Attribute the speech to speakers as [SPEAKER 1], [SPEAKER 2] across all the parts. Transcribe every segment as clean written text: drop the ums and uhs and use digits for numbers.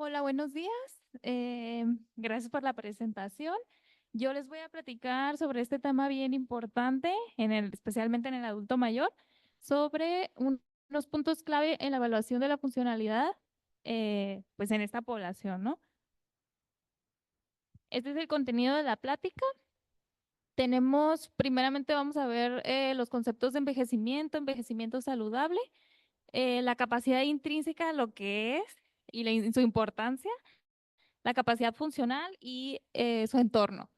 [SPEAKER 1] Hola, buenos días. Gracias por la presentación. Yo les voy a platicar sobre este tema bien importante, especialmente en el adulto mayor, sobre unos puntos clave en la evaluación de la funcionalidad, pues en esta población, ¿no? Este es el contenido de la plática. Primeramente vamos a ver los conceptos de envejecimiento saludable, la capacidad intrínseca, lo que es su importancia, la capacidad funcional y su entorno.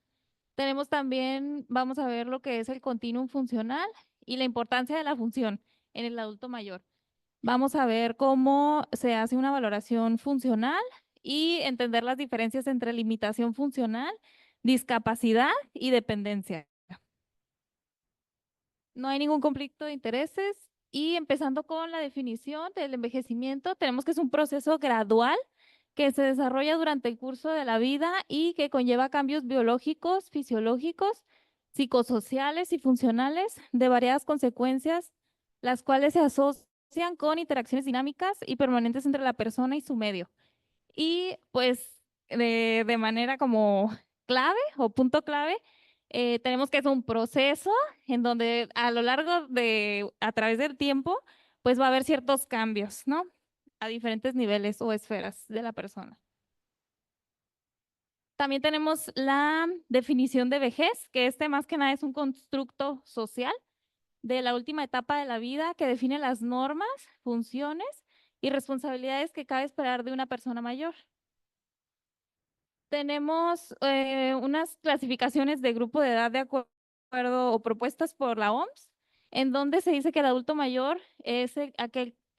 [SPEAKER 1] Vamos a ver lo que es el continuum funcional y la importancia de la función en el adulto mayor. Vamos a ver cómo se hace una valoración funcional y entender las diferencias entre limitación funcional, discapacidad y dependencia. No hay ningún conflicto de intereses y empezando con la definición del envejecimiento, tenemos que es un proceso gradual que se desarrolla durante el curso de la vida y que conlleva cambios biológicos, fisiológicos, psicosociales y funcionales de variadas consecuencias, las cuales se asocian con interacciones dinámicas y permanentes entre la persona y su medio. Y pues de manera como clave o punto clave, tenemos que es un proceso en donde a través del tiempo, pues va a haber ciertos cambios, ¿no? A diferentes niveles o esferas de la persona. También tenemos la definición de vejez, que más que nada es un constructo social de la última etapa de la vida que define las normas, funciones y responsabilidades que cabe esperar de una persona mayor. Tenemos unas clasificaciones de grupo de edad de acuerdo o propuestas por la OMS, en donde se dice que el adulto mayor es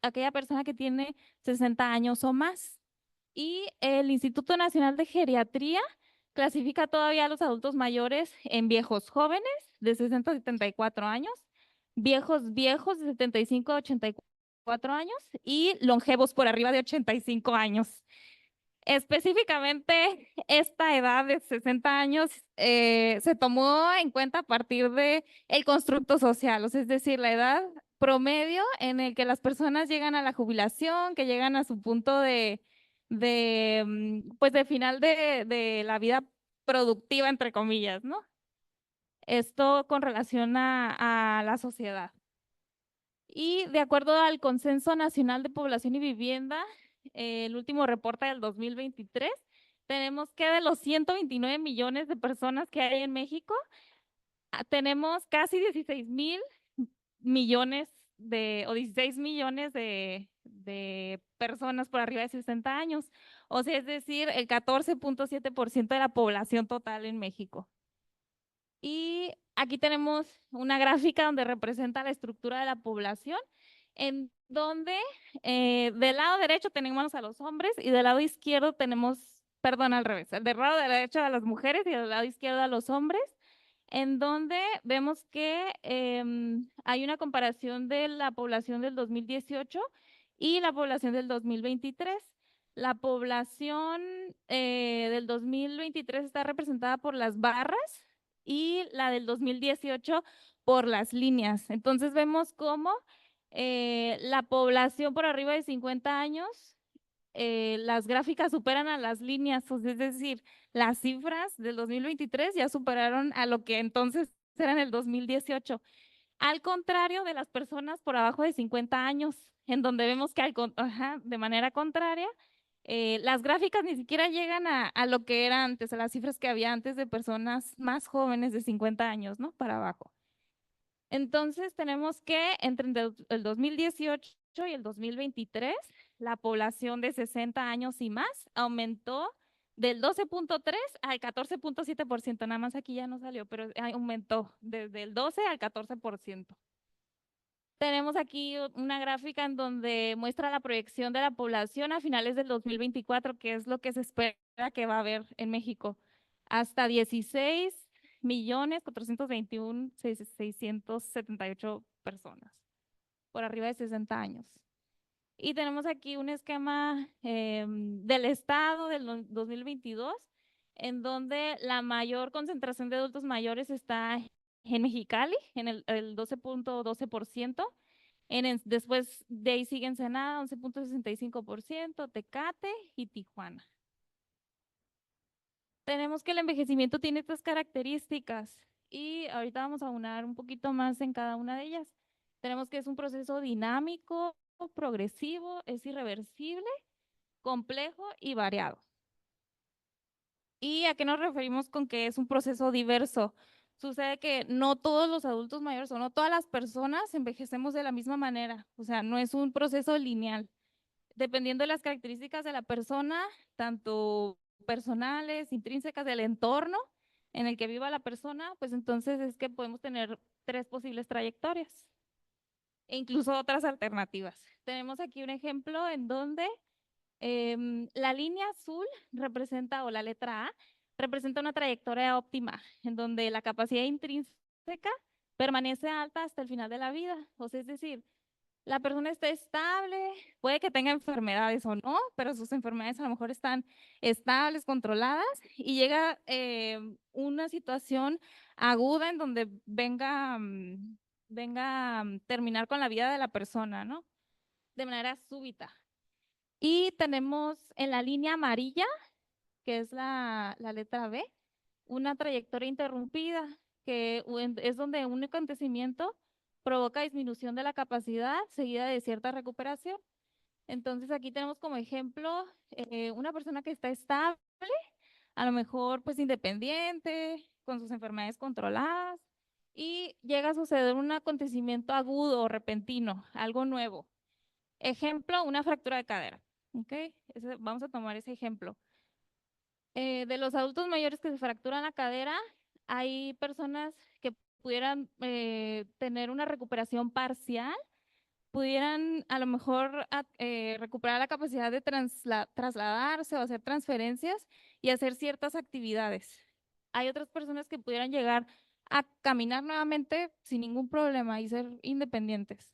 [SPEAKER 1] aquella persona que tiene 60 años o más. Y el Instituto Nacional de Geriatría clasifica todavía a los adultos mayores en viejos jóvenes de 60 a 74 años, viejos viejos de 75 a 84 años y longevos por arriba de 85 años. Específicamente, esta edad de 60 años se tomó en cuenta a partir de el constructo social, o sea, es decir, la edad promedio en el que las personas llegan a la jubilación, que llegan a su punto pues de final de la vida productiva, entre comillas, ¿no? Esto con relación a la sociedad. Y de acuerdo al Consenso Nacional de Población y Vivienda, el último reporte del 2023, tenemos que de los 129 millones de personas que hay en México, tenemos casi 16,000 millones o 16 millones de personas por arriba de 60 años. O sea, es decir, el 14,7% de la población total en México. Y aquí tenemos una gráfica donde representa la estructura de la población, en donde del lado derecho tenemos a los hombres y del lado izquierdo perdón, al revés, del lado derecho a las mujeres y del lado izquierdo a los hombres, en donde vemos que hay una comparación de la población del 2018 y la población del 2023. La población del 2023 está representada por las barras y la del 2018 por las líneas. Entonces vemos cómo la población por arriba de 50 años, las gráficas superan a las líneas, es decir, las cifras del 2023 ya superaron a lo que entonces era en el 2018. Al contrario de las personas por abajo de 50 años, en donde vemos que de manera contraria, las gráficas ni siquiera llegan a lo que era antes, a las cifras que había antes de personas más jóvenes de 50 años, ¿no? Para abajo. Entonces tenemos que entre el 2018 y el 2023, la población de 60 años y más aumentó del 12,3 al 14,7%. Nada más aquí ya no salió, pero aumentó desde el 12 al 14%. Tenemos aquí una gráfica en donde muestra la proyección de la población a finales del 2024, que es lo que se espera que va a haber en México. Hasta 16,421,678 personas por arriba de 60 años. Y tenemos aquí un esquema del estado del 2022, en donde la mayor concentración de adultos mayores está en Mexicali, en el 12,12%, Después de ahí sigue Ensenada, 11.65%, Tecate y Tijuana. Tenemos que el envejecimiento tiene estas características y ahorita vamos a aunar un poquito más en cada una de ellas. Tenemos que es un proceso dinámico, progresivo, es irreversible, complejo y variado. ¿Y a qué nos referimos con que es un proceso diverso? Sucede que no todos los adultos mayores o no todas las personas envejecemos de la misma manera, o sea, no es un proceso lineal. Dependiendo de las características de la persona, tanto personales, intrínsecas del entorno en el que viva la persona, pues entonces es que podemos tener tres posibles trayectorias e incluso otras alternativas. Tenemos aquí un ejemplo en donde la línea azul representa, o la letra A, representa una trayectoria óptima, en donde la capacidad intrínseca permanece alta hasta el final de la vida. O sea, es decir, la persona está estable, puede que tenga enfermedades o no, pero sus enfermedades a lo mejor están estables, controladas, y llega una situación aguda en donde venga a terminar con la vida de la persona, ¿no? De manera súbita. Y tenemos en la línea amarilla, que es la letra B, una trayectoria interrumpida, que es donde un acontecimiento provoca disminución de la capacidad seguida de cierta recuperación. Entonces aquí tenemos como ejemplo una persona que está estable, a lo mejor pues independiente, con sus enfermedades controladas, y llega a suceder un acontecimiento agudo o repentino, algo nuevo. Ejemplo, una fractura de cadera. ¿Ok? Vamos a tomar ese ejemplo. De los adultos mayores que se fracturan la cadera, hay personas que pudieran tener una recuperación parcial, pudieran a lo mejor recuperar la capacidad de trasladarse o hacer transferencias y hacer ciertas actividades. Hay otras personas que pudieran llegar a caminar nuevamente sin ningún problema y ser independientes.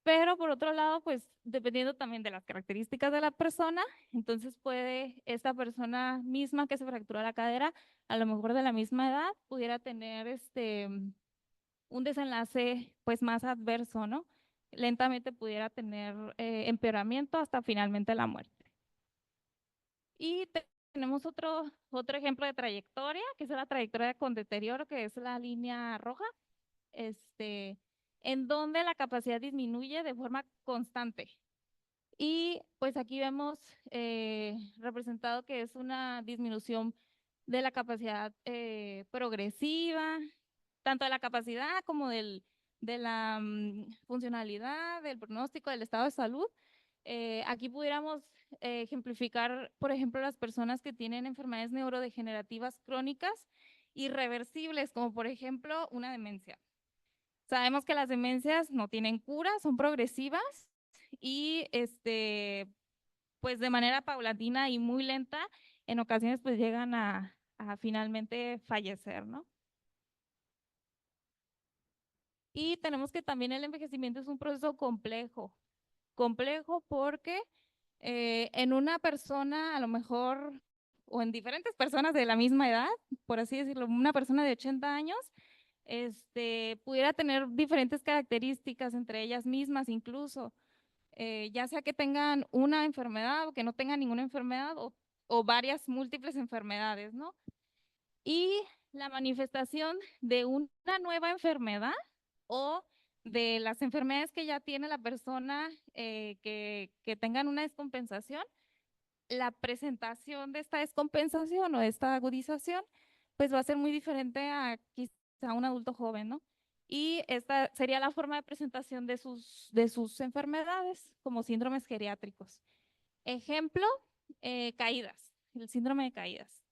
[SPEAKER 1] Pero por otro lado, pues dependiendo también de las características de la persona, entonces puede esta persona misma que se fracturó la cadera, a lo mejor de la misma edad, pudiera tener un desenlace pues más adverso, ¿no? Lentamente pudiera tener empeoramiento hasta finalmente la muerte. Y tenemos otro ejemplo de trayectoria, que es la trayectoria con deterioro, que es la línea roja, en donde la capacidad disminuye de forma constante. Y pues aquí vemos representado que es una disminución de la capacidad progresiva, tanto de la capacidad como de la funcionalidad, del pronóstico, del estado de salud. Aquí pudiéramos ejemplificar, por ejemplo, las personas que tienen enfermedades neurodegenerativas crónicas irreversibles, como por ejemplo una demencia. Sabemos que las demencias no tienen cura, son progresivas y pues de manera paulatina y muy lenta, en ocasiones pues llegan a finalmente fallecer, ¿no? Y tenemos que también el envejecimiento es un proceso complejo porque en una persona a lo mejor, o en diferentes personas de la misma edad, por así decirlo, una persona de 80 años, pudiera tener diferentes características entre ellas mismas incluso, ya sea que tengan una enfermedad o que no tengan ninguna enfermedad o varias múltiples enfermedades, ¿no? Y la manifestación de una nueva enfermedad o de las enfermedades que ya tiene la persona que tengan una descompensación, la presentación de esta descompensación o de esta agudización, pues va a ser muy diferente a quizá un adulto joven, ¿no? Y esta sería la forma de presentación de sus enfermedades como síndromes geriátricos. Ejemplo, caídas, el síndrome de caídas.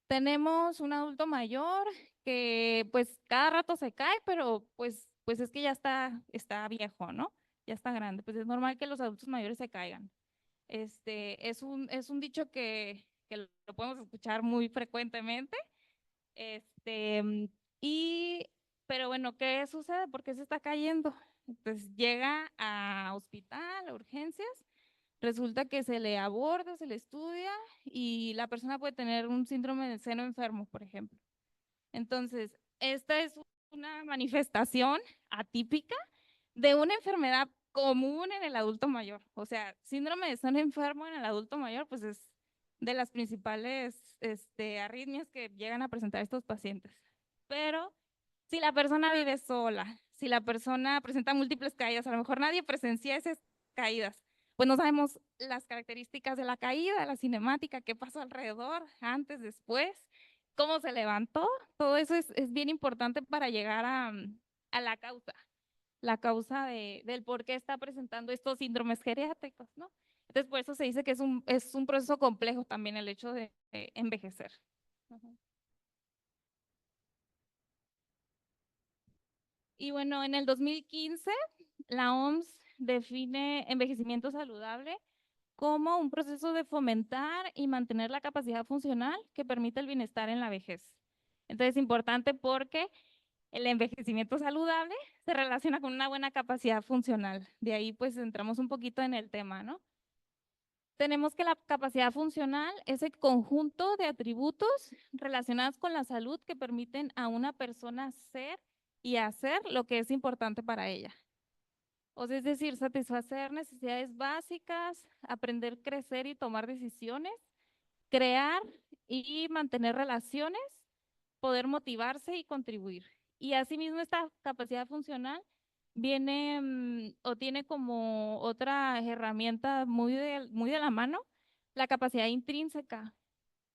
[SPEAKER 1] Tenemos un adulto mayor que pues cada rato se cae, pero pues es que ya está viejo, ¿no? Ya está grande. Pues es normal que los adultos mayores se caigan. Es un dicho que lo podemos escuchar muy frecuentemente. Este, mm, y, pero bueno, ¿qué sucede? ¿Por qué se está cayendo? Entonces llega a hospital, a urgencias, resulta que se le aborda, se le estudia y la persona puede tener un síndrome del seno enfermo, por ejemplo. Entonces, esta es una manifestación atípica de una enfermedad común en el adulto mayor. O sea, síndrome de son enfermo en el adulto mayor, pues es de las principales arritmias que llegan a presentar estos pacientes. Pero si la persona vive sola, si la persona presenta múltiples caídas, a lo mejor nadie presencia esas caídas, pues no sabemos las características de la caída, la cinemática, qué pasó alrededor, antes, después, cómo se levantó. Todo eso es bien importante para llegar a la causa del por qué está presentando estos síndromes geriátricos, ¿no? Entonces, por eso se dice que es un proceso complejo también el hecho de envejecer. Ujú. Y bueno, en el 2015, la OMS define envejecimiento saludable como un proceso de fomentar y mantener la capacidad funcional que permite el bienestar en la vejez. Entonces, es importante porque el envejecimiento saludable se relaciona con una buena capacidad funcional. De ahí pues entramos un poquito en el tema, ¿no? Tenemos que la capacidad funcional es el conjunto de atributos relacionados con la salud que permiten a una persona ser y hacer lo que es importante para ella. O sea, es decir, satisfacer necesidades básicas, aprender, crecer y tomar decisiones, crear y mantener relaciones, poder motivarse y contribuir. Y asimismo esta capacidad funcional viene o tiene como otra herramienta muy de la mano la capacidad intrínseca,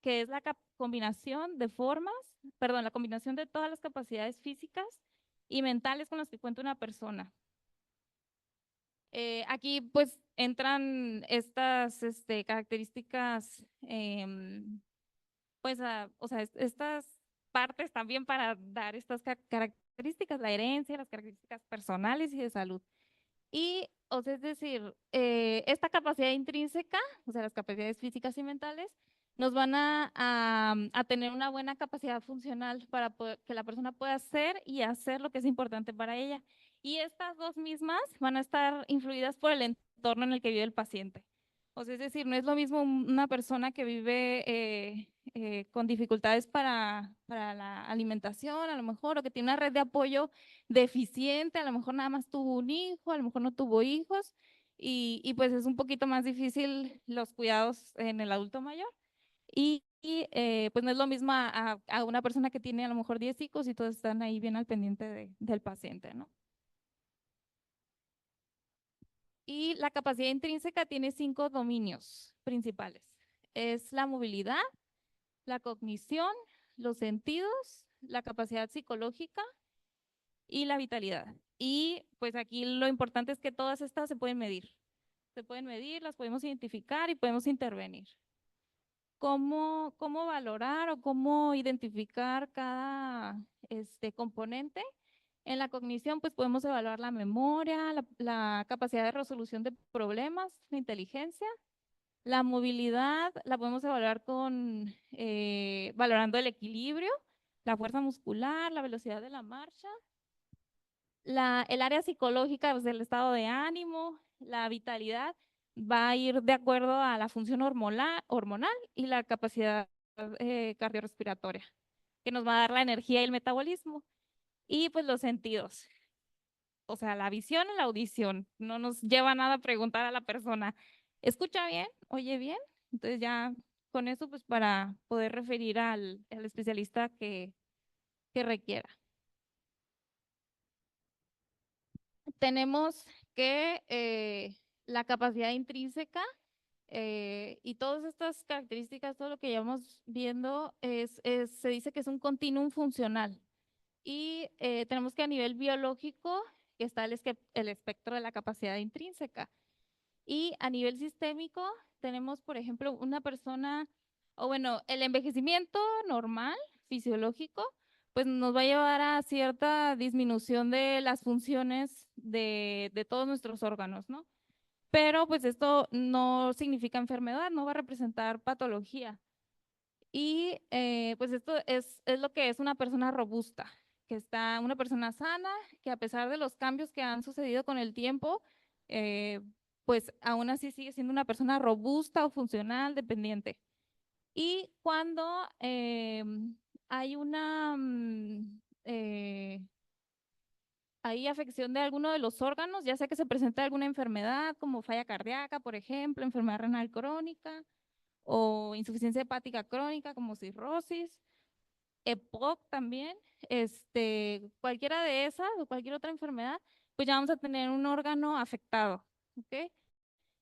[SPEAKER 1] que es la combinación de formas, perdón, la combinación de todas las capacidades físicas y mentales con las que cuenta una persona. Aquí pues entran estas características pues, o sea, estas partes también para dar estas características, la herencia, las características personales y de salud. Y, o sea, es decir, esta capacidad intrínseca, o sea, las capacidades físicas y mentales, nos van a tener una buena capacidad funcional para que la persona pueda hacer y hacer lo que es importante para ella. Y estas dos mismas van a estar influidas por el entorno en el que vive el paciente. O sea, es decir, no es lo mismo una persona que vive con dificultades para la alimentación, a lo mejor, o que tiene una red de apoyo deficiente, a lo mejor nada más tuvo un hijo, a lo mejor no tuvo hijos, y pues es un poquito más difícil los cuidados en el adulto mayor. Pues no es lo mismo a una persona que tiene a lo mejor 10 hijos y todos están ahí bien al pendiente del paciente, ¿no? Y la capacidad intrínseca tiene 5 dominios principales. Es la movilidad, la cognición, los sentidos, la capacidad psicológica y la vitalidad. Y pues aquí lo importante es que todas estas se pueden medir. Se pueden medir, las podemos identificar y podemos intervenir. ¿Cómo valorar o cómo identificar cada componente? En la cognición, pues podemos evaluar la memoria, la capacidad de resolución de problemas, la inteligencia. La movilidad la podemos evaluar valorando el equilibrio, la fuerza muscular, la velocidad de la marcha. El área psicológica, pues, del estado de ánimo, la vitalidad, va a ir de acuerdo a la función hormonal y la capacidad cardiorrespiratoria, que nos va a dar la energía y el metabolismo. Y pues los sentidos, o sea, la visión y la audición. No nos lleva nada a preguntar a la persona, ¿escucha bien? ¿Oye bien? Entonces ya con eso, pues para poder referir al especialista que requiera. Tenemos que la capacidad intrínseca y todas estas características, todo lo que llevamos viendo, se dice que es un continuum funcional. Y tenemos que a nivel biológico, que está el espectro de la capacidad intrínseca. Y a nivel sistémico, tenemos, por ejemplo, una persona, o bueno, el envejecimiento normal, fisiológico, pues nos va a llevar a cierta disminución de las funciones de todos nuestros órganos, ¿no? Pero pues esto no significa enfermedad, no va a representar patología. Y pues esto es lo que es una persona robusta, que está una persona sana, que a pesar de los cambios que han sucedido con el tiempo, eh, pues aún así sigue siendo una persona robusta o funcional, dependiente. Y cuando hay una hay afección de alguno de los órganos, ya sea que se presente alguna enfermedad como falla cardíaca, por ejemplo, enfermedad renal crónica o insuficiencia hepática crónica como cirrosis, EPOC también, cualquiera de esas o cualquier otra enfermedad, pues ya vamos a tener un órgano afectado, ¿ok?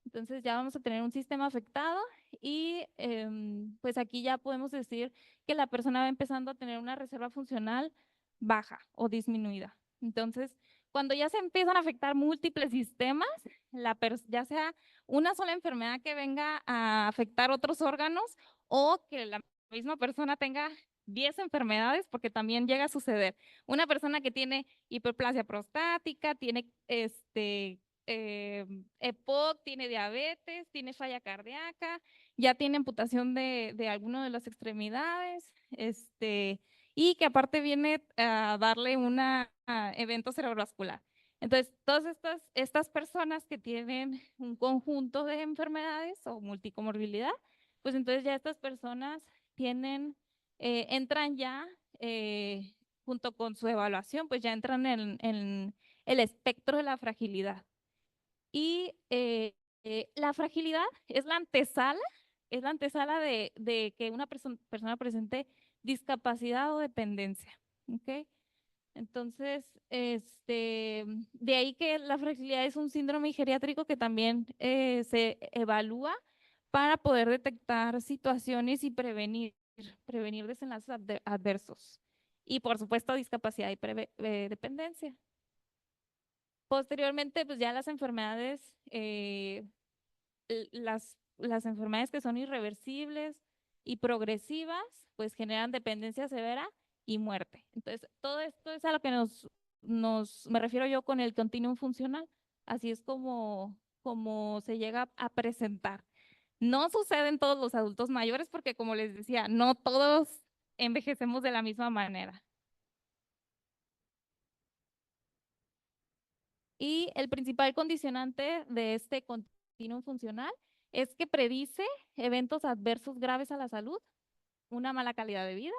[SPEAKER 1] Entonces ya vamos a tener un sistema afectado y pues aquí ya podemos decir que la persona va empezando a tener una reserva funcional baja o disminuida. Entonces, cuando ya se empiezan a afectar múltiples sistemas, ya sea una sola enfermedad que venga a afectar otros órganos o que la misma persona tenga 10 enfermedades, porque también llega a suceder. Una persona que tiene hiperplasia prostática, tiene EPOC, tiene diabetes, tiene falla cardíaca, ya tiene amputación de alguna de las extremidades, y que aparte viene a darle un evento cerebrovascular. Entonces, todas estas personas que tienen un conjunto de enfermedades o multicomorbilidad, pues entonces ya estas personas entran ya, junto con su evaluación, pues ya entran en el espectro de la fragilidad. Y la fragilidad es la antesala de que una persona presente discapacidad o dependencia. ¿Ok? Entonces, de ahí que la fragilidad es un síndrome geriátrico que también se evalúa para poder detectar situaciones y prevenir desenlaces adversos. Y por supuesto, discapacidad y dependencia. Posteriormente, pues ya las enfermedades, las enfermedades que son irreversibles y progresivas, pues generan dependencia severa y muerte. Entonces, todo esto es a lo que me refiero yo con el continuum funcional. Así es como se llega a presentar. No sucede en todos los adultos mayores porque, como les decía, no todos envejecemos de la misma manera. Y el principal condicionante de este continuum funcional es que predice eventos adversos graves a la salud, una mala calidad de vida,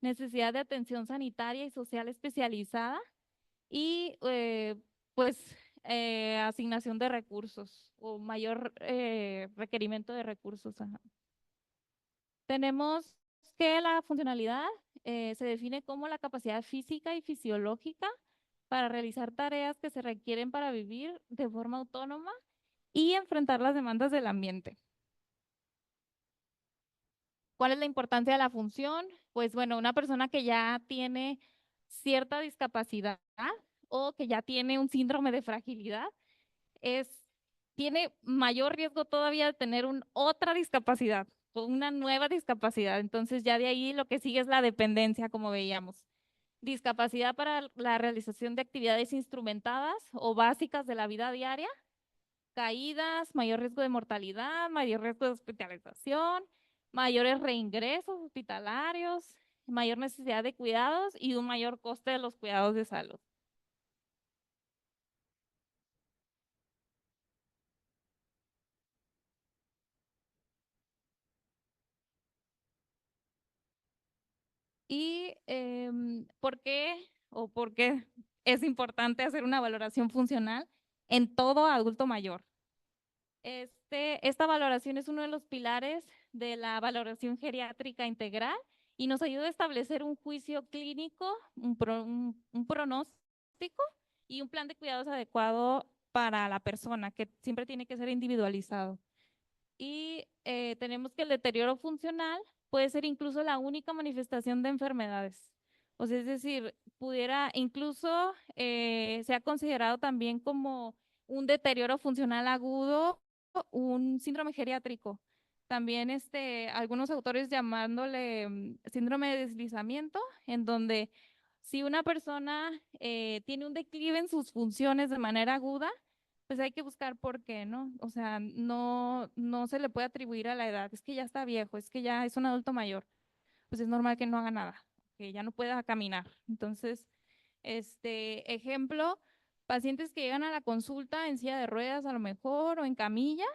[SPEAKER 1] necesidad de atención sanitaria y social especializada y pues asignación de recursos o mayor requerimiento de recursos. Ajá. Tenemos que la funcionalidad se define como la capacidad física y fisiológica para realizar tareas que se requieren para vivir de forma autónoma y enfrentar las demandas del ambiente. ¿Cuál es la importancia de la función? Pues bueno, una persona que ya tiene cierta discapacidad o que ya tiene un síndrome de fragilidad tiene mayor riesgo todavía de tener otra discapacidad o una nueva discapacidad. Entonces ya de ahí lo que sigue es la dependencia, como veíamos. Discapacidad para la realización de actividades instrumentadas o básicas de la vida diaria, caídas, mayor riesgo de mortalidad, mayor riesgo de hospitalización, mayores reingresos hospitalarios, mayor necesidad de cuidados y un mayor coste de los cuidados de salud. ¿Y por qué o por qué es importante hacer una valoración funcional en todo adulto mayor? Esta valoración es uno de los pilares de la valoración geriátrica integral y nos ayuda a establecer un juicio clínico, un pronóstico y un plan de cuidados adecuado para la persona, que siempre tiene que ser individualizado. Y tenemos que el deterioro funcional puede ser incluso la única manifestación de enfermedades. O sea, es decir, incluso se ha considerado también como un deterioro funcional agudo, un síndrome geriátrico. También algunos autores llamándole síndrome de deslizamiento, en donde si una persona tiene un declive en sus funciones de manera aguda, pues hay que buscar por qué, ¿no? O sea, no se le puede atribuir a la edad, es que ya está viejo, es que ya es un adulto mayor, pues es normal que no haga nada, que ya no pueda caminar. Entonces, ejemplo, pacientes que llegan a la consulta en silla de ruedas a lo mejor o en camilla,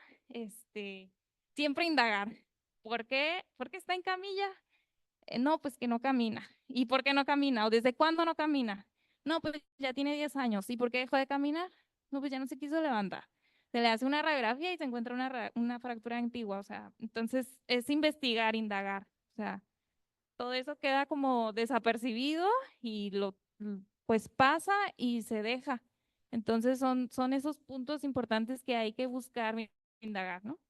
[SPEAKER 1] siempre indagar, ¿por qué? ¿Por qué está en camilla? No, pues que no camina. ¿Y por qué no camina? ¿O desde cuándo no camina? No, pues ya tiene 10 años. ¿Y por qué dejó de caminar? No, pues ya no se quiso levantar. Se le hace una radiografía y se encuentra una fractura antigua. O sea, entonces es investigar, indagar. O sea, todo eso queda como desapercibido y pues pasa y se deja. Entonces son esos puntos importantes que hay que buscar, indagar, ¿no?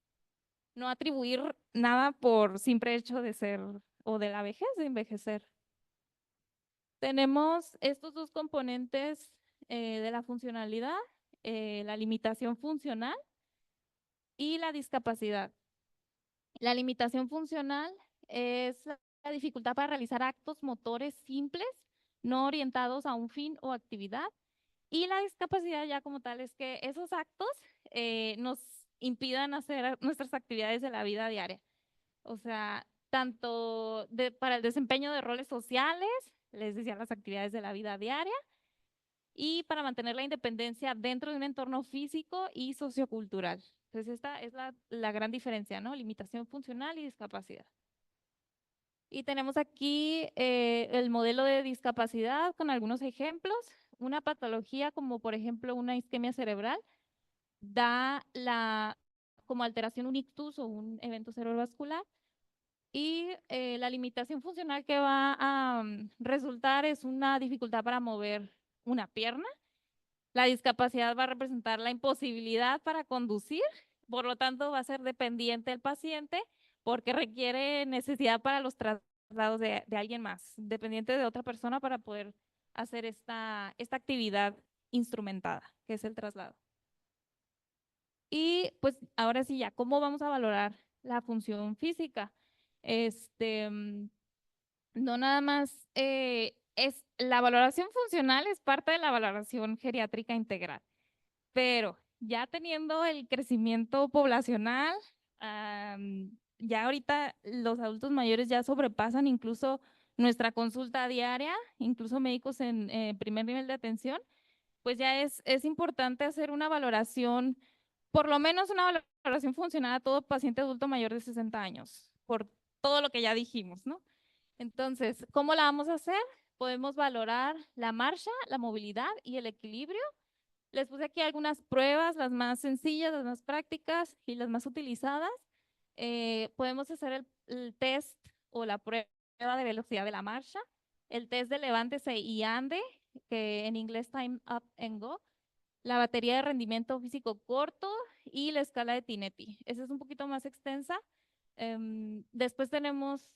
[SPEAKER 1] No atribuir nada por simple hecho de ser o de la vejez, de envejecer. Tenemos estos dos componentes de la funcionalidad, la limitación funcional y la discapacidad. La limitación funcional es la dificultad para realizar actos motores simples, no orientados a un fin o actividad. Y la discapacidad ya como tal es que esos actos nos impidan hacer nuestras actividades de la vida diaria. O sea, tanto para el desempeño de roles sociales, les decía las actividades de la vida diaria, y para mantener la independencia dentro de un entorno físico y sociocultural. Entonces, esta es la gran diferencia, ¿no? Limitación funcional y discapacidad. Y tenemos aquí el modelo de discapacidad con algunos ejemplos. Una patología como por ejemplo una isquemia cerebral da como alteración un ictus o un evento cerebrovascular. Y la limitación funcional que va a resultar es una dificultad para mover una pierna. La discapacidad va a representar la imposibilidad para conducir, por lo tanto va a ser dependiente del paciente porque requiere necesidad para los traslados de alguien más, dependiente de otra persona para poder hacer esta actividad instrumentada, que es el traslado. Y pues ahora sí ya, ¿cómo vamos a valorar la función física? No nada más la valoración funcional es parte de la valoración geriátrica integral, pero ya teniendo el crecimiento poblacional, ya ahorita los adultos mayores ya sobrepasan incluso nuesra consulta diaria, incluso médicos en primer nivel de atención, pues ya es importante hacer una valoración, por lo menos una valoración funcional a todo paciente adulto mayor de 60 años, por todo lo que ya dijimos, ¿no? Entonces, ¿cómo la vamos a hacer? Podemos valorar la marcha, la movilidad y el equilibrio. Les puse aquí algunas pruebas, las más sencillas, las más prácticas y las más utilizadas. Podemos hacer el test o la prueba de velocidad de la marcha, el test de levántese y ande, que en inglés time up and go, la batería de rendimiento físico corto y la escala de Tinetti. Esa es un poquito más extensa. Después podemos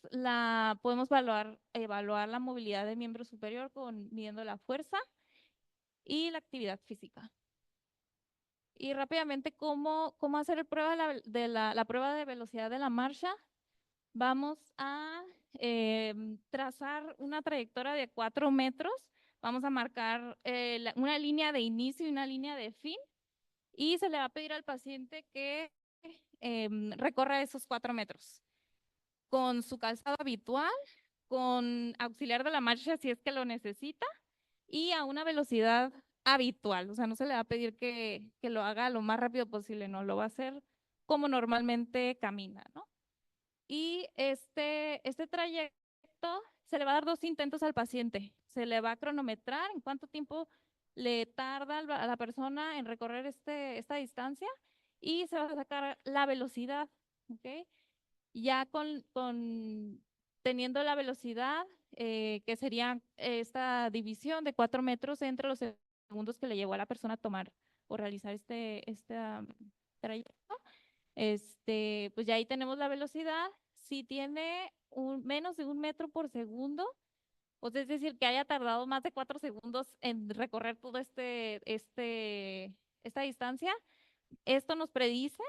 [SPEAKER 1] evaluar la movilidad del miembro superior midiendo la fuerza y la actividad física. Y rápidamente, ¿cómo hacer la prueba de velocidad de la marcha? Vamos a trazar una trayectoria de 4 metros. Vamos a marcar una línea de inicio y una línea de fin. Y se le va a pedir al paciente que recorra esos 4 metros con su calzado habitual, con auxiliar de la marcha si es que lo necesita y a una velocidad habitual. O sea, no se le va a pedir que lo haga lo más rápido posible, no, lo va a hacer como normalmente camina, ¿no? Y este trayecto se le va a dar 2 intentos al paciente. Se le va a cronometrar en cuánto tiempo le tarda a la persona en recorrer esta distancia y se va a sacar la velocidad, ¿ok? Ya teniendo la velocidad, que sería esta división de 4 metros entre los segundos que le llevó a la persona a tomar o realizar este trayecto, pues ya ahí tenemos la velocidad. Si tiene menos de 1 metro por segundo, o sea, es decir, que haya tardado más de 4 segundos en recorrer todo esta distancia, esto nos predice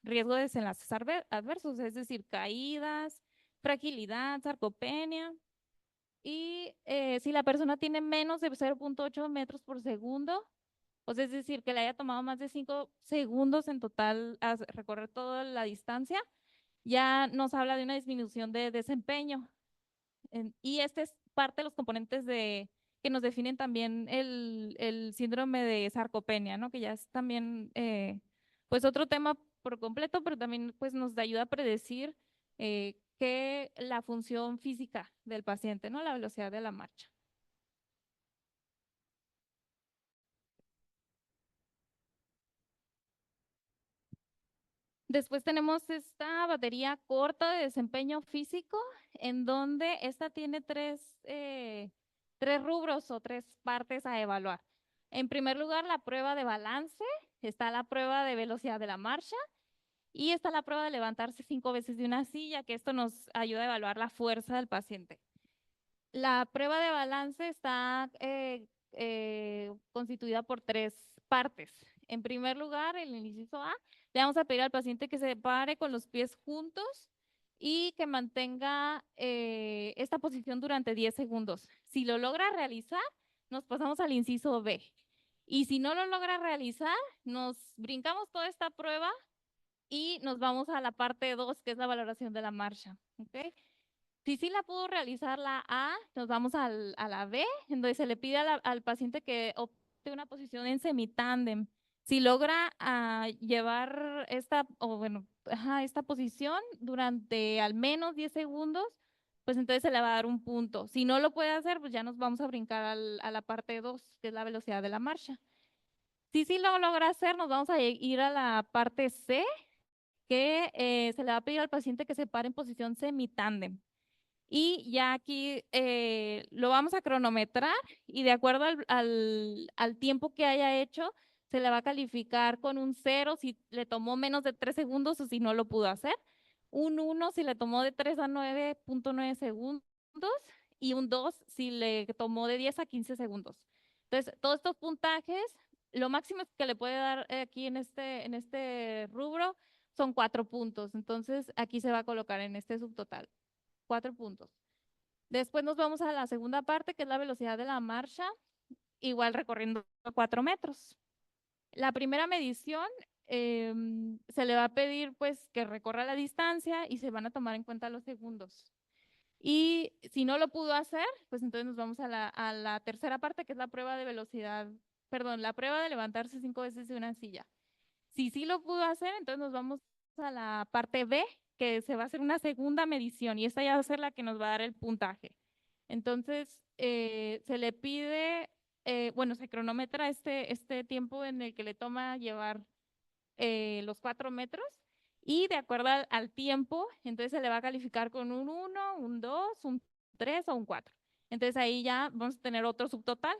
[SPEAKER 1] riesgo de desenlaces adversos, es decir, caídas, fragilidad, sarcopenia. Y si la persona tiene menos de 0.8 metros por segundo, o sea, es decir, que le haya tomado más de 5 segundos en total a recorrer toda la distancia, ya nos habla de una disminución de desempeño. Y este es parte de los componentes que nos definen también el síndrome de sarcopenia, ¿no? Que ya es también pues otro tema por completo, pero también pues nos ayuda a predecir que la función física del paciente, ¿no? La velocidad de la marcha. Después tenemos esta batería corta de desempeño físico, en donde esta tiene tres rubros o tres partes a evaluar. En primer lugar, la prueba de balance, está la prueba de velocidad de la marcha y está la prueba de levantarse 5 veces de una silla, que esto nos ayuda a evaluar la fuerza del paciente. La prueba de balance está constituida por tres partes. En primer lugar, el inciso A, le vamos a pedir al paciente que se pare con los pies juntos y que mantenga esta posición durante 10 segundos. Si lo logra realizar, nos pasamos al inciso B. Y si no lo logra realizar, nos brincamos toda esta prueba y nos vamos a la parte 2, que es la valoración de la marcha. ¿Okay? Si sí la pudo realizar la A, nos vamos a la B, en donde se le pide al paciente que opte una posición en semitándem. Si logra llevar esta posición durante al menos 10 segundos, pues entonces se le va a dar un punto. Si no lo puede hacer, pues ya nos vamos a brincar a la parte 2, que es la velocidad de la marcha. Si sí lo logra hacer, nos vamos a ir a la parte C, que se le va a pedir al paciente que se pare en posición semitándem. Y ya aquí lo vamos a cronometrar y de acuerdo al tiempo que haya hecho, se le va a calificar con un 0 si le tomó menos de 3 segundos o si no lo pudo hacer, un 1 si le tomó de 3 a 9.9 segundos y un 2 si le tomó de 10 a 15 segundos. Entonces, todos estos puntajes, lo máximo que le puede dar aquí en este rubro son 4 puntos. Entonces, aquí se va a colocar en este subtotal. 4 puntos. Después nos vamos a la segunda parte, que es la velocidad de la marcha, igual recorriendo 4 metros. La primera medición se le va a pedir pues que recorra la distancia y se van a tomar en cuenta los segundos. Y si no lo pudo hacer, pues entonces nos vamos a la tercera parte, que es la prueba de velocidad, perdón, la prueba de levantarse 5 veces de una silla. Si sí lo pudo hacer, entonces nos vamos a la parte B, que se va a hacer una segunda medición y esta ya va a ser la que nos va a dar el puntaje. Entonces, se le pide, bueno, se cronometra este tiempo en el que le toma llevar los 4 metros y de acuerdo al tiempo, entonces se le va a calificar con un 1, un 2, un 3 o un 4. Entonces ahí ya vamos a tener otro subtotal,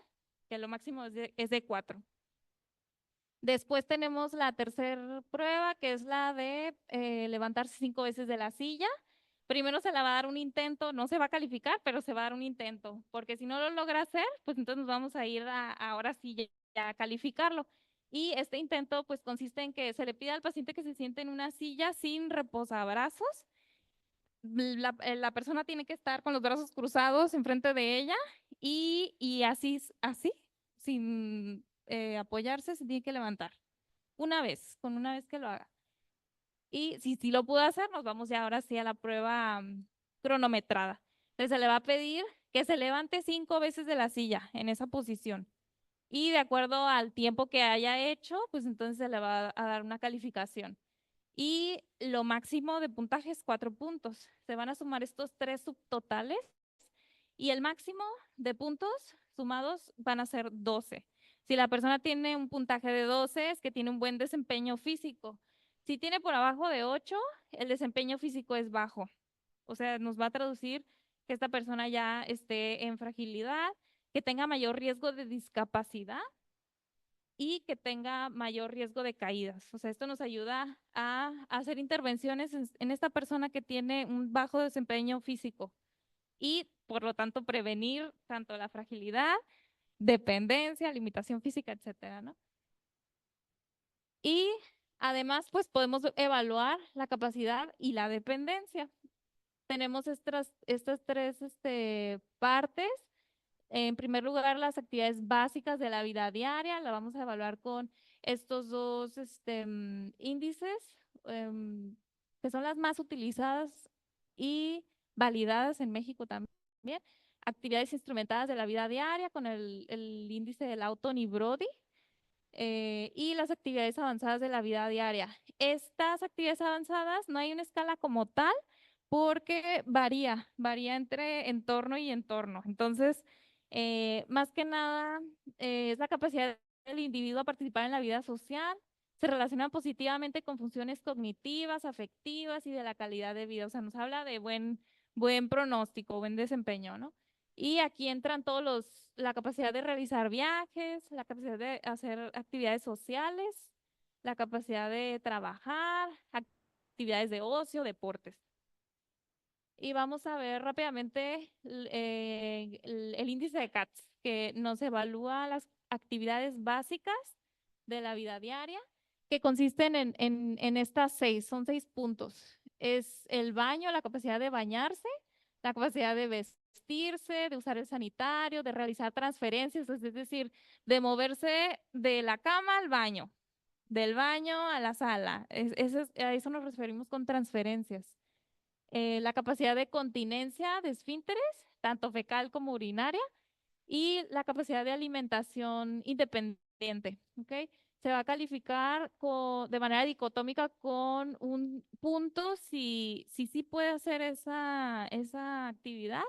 [SPEAKER 1] que lo máximo es de 4. Después tenemos la tercera prueba, que es la de levantarse 5 veces de la silla. Primero se le va a dar un intento, no se va a calificar, pero se va a dar un intento, porque si no lo logra hacer, pues entonces nos vamos a ir ahora sí ya a calificarlo. Y este intento pues consiste en que se le pide al paciente que se siente en una silla sin reposabrazos. La persona tiene que estar con los brazos cruzados enfrente de ella y así, sin apoyarse, se tiene que levantar. Con una vez que lo haga. Y si lo pudo hacer, nos vamos ya ahora sí a la prueba cronometrada. Entonces se le va a pedir que se levante 5 veces de la silla en esa posición. Y de acuerdo al tiempo que haya hecho, pues entonces se le va a dar una calificación. Y lo máximo de puntaje es 4 puntos. Se van a sumar estos 3 subtotales y el máximo de puntos sumados van a ser 12. Si la persona tiene un puntaje de 12, es que tiene un buen desempeño físico. Si tiene por abajo de 8, el desempeño físico es bajo. O sea, nos va a traducir que esta persona ya esté en fragilidad, que tenga mayor riesgo de discapacidad y que tenga mayor riesgo de caídas. O sea, esto nos ayuda a hacer intervenciones en esta persona que tiene un bajo desempeño físico y por lo tanto prevenir tanto la fragilidad, dependencia, limitación física, etcétera, ¿no? Y además, pues podemos evaluar la capacidad y la dependencia. Tenemos estas tres partes. En primer lugar, las actividades básicas de la vida diaria, la vamos a evaluar con estos dos índices, que son las más utilizadas y validadas en México también. Actividades instrumentadas de la vida diaria con el índice del Auton y Brody. Y las actividades avanzadas de la vida diaria. Estas actividades avanzadas no hay una escala como tal porque varía entre entorno y entorno. Entonces, más que nada, es la capacidad del individuo a participar en la vida social, se relacionan positivamente con funciones cognitivas, afectivas y de la calidad de vida. O sea, nos habla de buen pronóstico, buen desempeño, ¿no? Y aquí entran la capacidad de realizar viajes, la capacidad de hacer actividades sociales, la capacidad de trabajar, actividades de ocio, deportes. Y vamos a ver rápidamente el índice de CATS, que nos evalúa las actividades básicas de la vida diaria, que consisten en estas son 6 puntos. Es el baño, la capacidad de bañarse, la capacidad de vestirse, de usar el sanitario, de realizar transferencias, es decir, de moverse de la cama al baño, del baño a la sala. A eso nos referimos con transferencias. La capacidad de continencia de esfínteres, tanto fecal como urinaria, y la capacidad de alimentación independiente, ¿ok? Se va a calificar de manera dicotómica con un punto si sí puede hacer esa actividad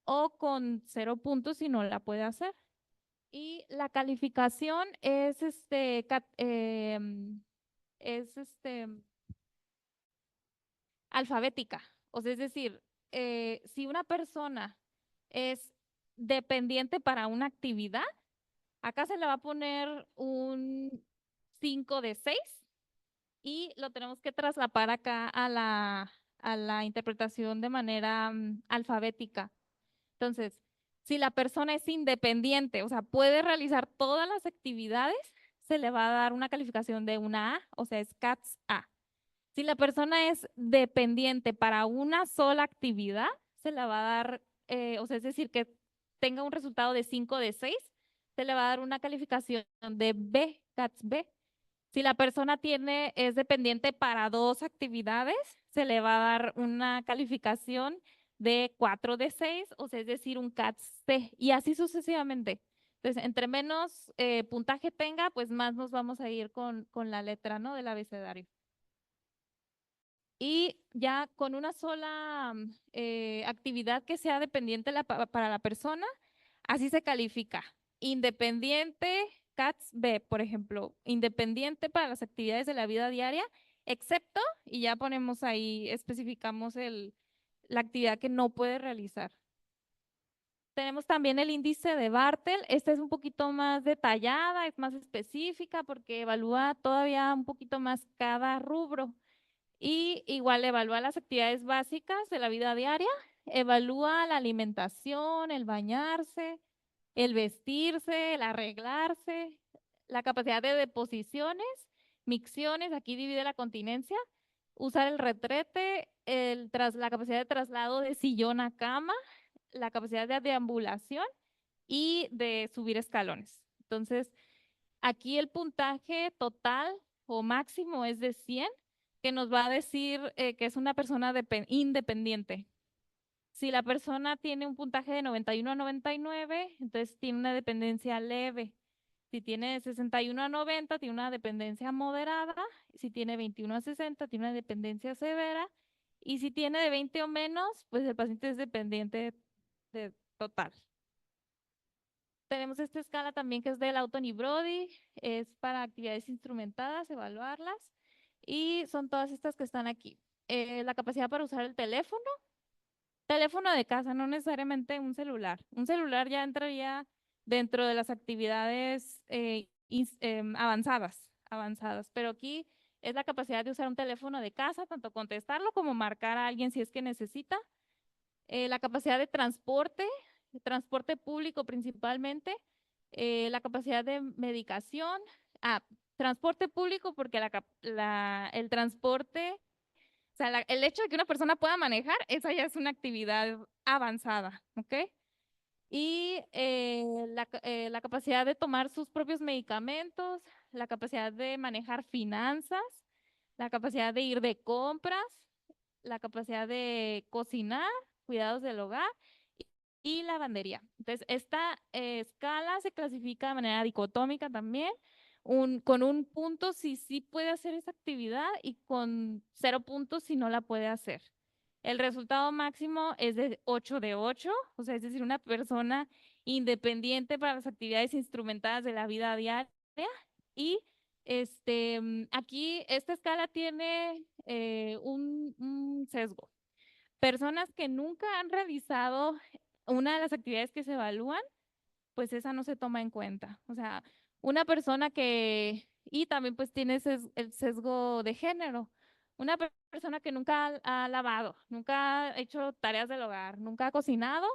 [SPEAKER 1] o con 0 puntos si no la puede hacer. Y la calificación es alfabética. O sea, es decir, si una persona es dependiente para una actividad, acá se le va a poner un 5 de 6 y lo tenemos que traslapar acá a la interpretación de manera alfabética. Entonces, si la persona es independiente, o sea, puede realizar todas las actividades, se le va a dar una calificación de una A, o sea, es CATS A. Si la persona es dependiente para una sola actividad, se le va a dar, o sea, es decir, que tenga un resultado de 5 de 6, se le va a dar una calificación de B, CATS B. Si la persona es dependiente para 2 actividades, se le va a dar una calificación de 4 de 6, o sea, es decir, un CATS C, y así sucesivamente. Entonces, entre menos puntaje tenga, pues más nos vamos a ir con la letra, ¿no? Del abecedario. Y ya con una sola actividad que sea dependiente para la persona, así se califica. Independiente, CATS B, por ejemplo, independiente para las actividades de la vida diaria, excepto, y ya ponemos ahí, especificamos la actividad que no puede realizar. Tenemos también el índice de Bartel. Esta es un poquito más detallada, es más específica porque evalúa todavía un poquito más cada rubro. Y igual evalúa las actividades básicas de la vida diaria, evalúa la alimentación, el bañarse, el vestirse, el arreglarse, la capacidad de deposiciones, micciones, aquí divide la continencia, usar el retrete, la capacidad de traslado de sillón a cama, la capacidad de deambulación y de subir escalones. Entonces, aquí el puntaje total o máximo es de 100, que nos va a decir que es una persona independiente. Si la persona tiene un puntaje de 91 a 99, entonces tiene una dependencia leve. Si tiene de 61 a 90, tiene una dependencia moderada. Si tiene 21 a 60, tiene una dependencia severa. Y si tiene de 20 o menos, pues el paciente es dependiente total. Tenemos esta escala también que es del Auton y Brody, es para actividades instrumentadas, evaluarlas. Y son todas estas que están aquí. La capacidad para usar el teléfono de casa, no necesariamente un celular. Un celular ya entraría dentro de las actividades avanzadas, pero aquí es la capacidad de usar un teléfono de casa, tanto contestarlo como marcar a alguien si es que necesita. La capacidad de transporte público principalmente, la capacidad de medicación, transporte público porque el transporte, o sea, el hecho de que una persona pueda manejar, esa ya es una actividad avanzada, ¿ok? Y la capacidad de tomar sus propios medicamentos, la capacidad de manejar finanzas, la capacidad de ir de compras, la capacidad de cocinar, cuidados del hogar y lavandería. Entonces, esta escala se clasifica de manera dicotómica también, con un punto si sí puede hacer esa actividad y con 0 puntos si no la puede hacer. El resultado máximo es de 8 de 8, o sea, es decir, una persona independiente para las actividades instrumentadas de la vida diaria y Aquí esta escala tiene un sesgo. Personas que nunca han realizado una de las actividades que se evalúan, pues esa no se toma en cuenta. O sea, una persona y también pues tiene el sesgo de género. Una persona que nunca ha lavado, nunca ha hecho tareas del hogar, nunca ha cocinado,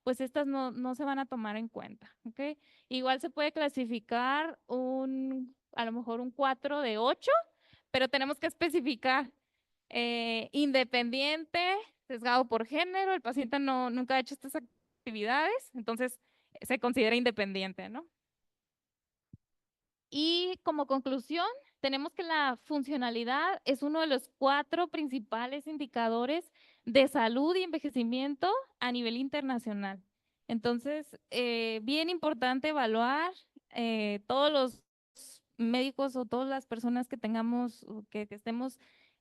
[SPEAKER 1] pues estas no se van a tomar en cuenta, ¿ok? Igual se puede clasificar a lo mejor un 4 de 8, pero tenemos que especificar independiente, sesgado por género, el paciente nunca ha hecho estas actividades, entonces se considera independiente, ¿no? Y como conclusión, tenemos que la funcionalidad es uno de los 4 principales indicadores de salud y envejecimiento a nivel internacional. Entonces, bien importante evaluar todos los médicos o todas las personas que tengamos, o que estemos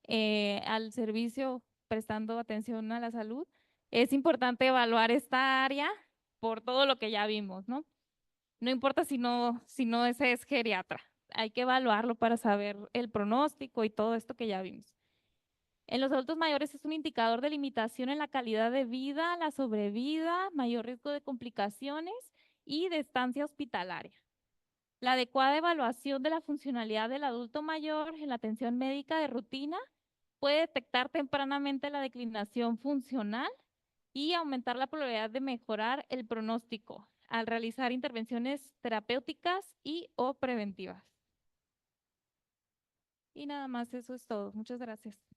[SPEAKER 1] al servicio prestando atención a la salud. Es importante evaluar esta área por todo lo que ya vimos, ¿no? No importa si no ese es geriatra, hay que evaluarlo para saber el pronóstico y todo esto que ya vimos. En los adultos mayores es un indicador de limitación en la calidad de vida, la sobrevida, mayor riesgo de complicaciones y de estancia hospitalaria. La adecuada evaluación de la funcionalidad del adulto mayor en la atención médica de rutina puede detectar tempranamente la declinación funcional y aumentar la probabilidad de mejorar el pronóstico al realizar intervenciones terapéuticas y o preventivas. Y nada más, eso es todo. Muchas gracias.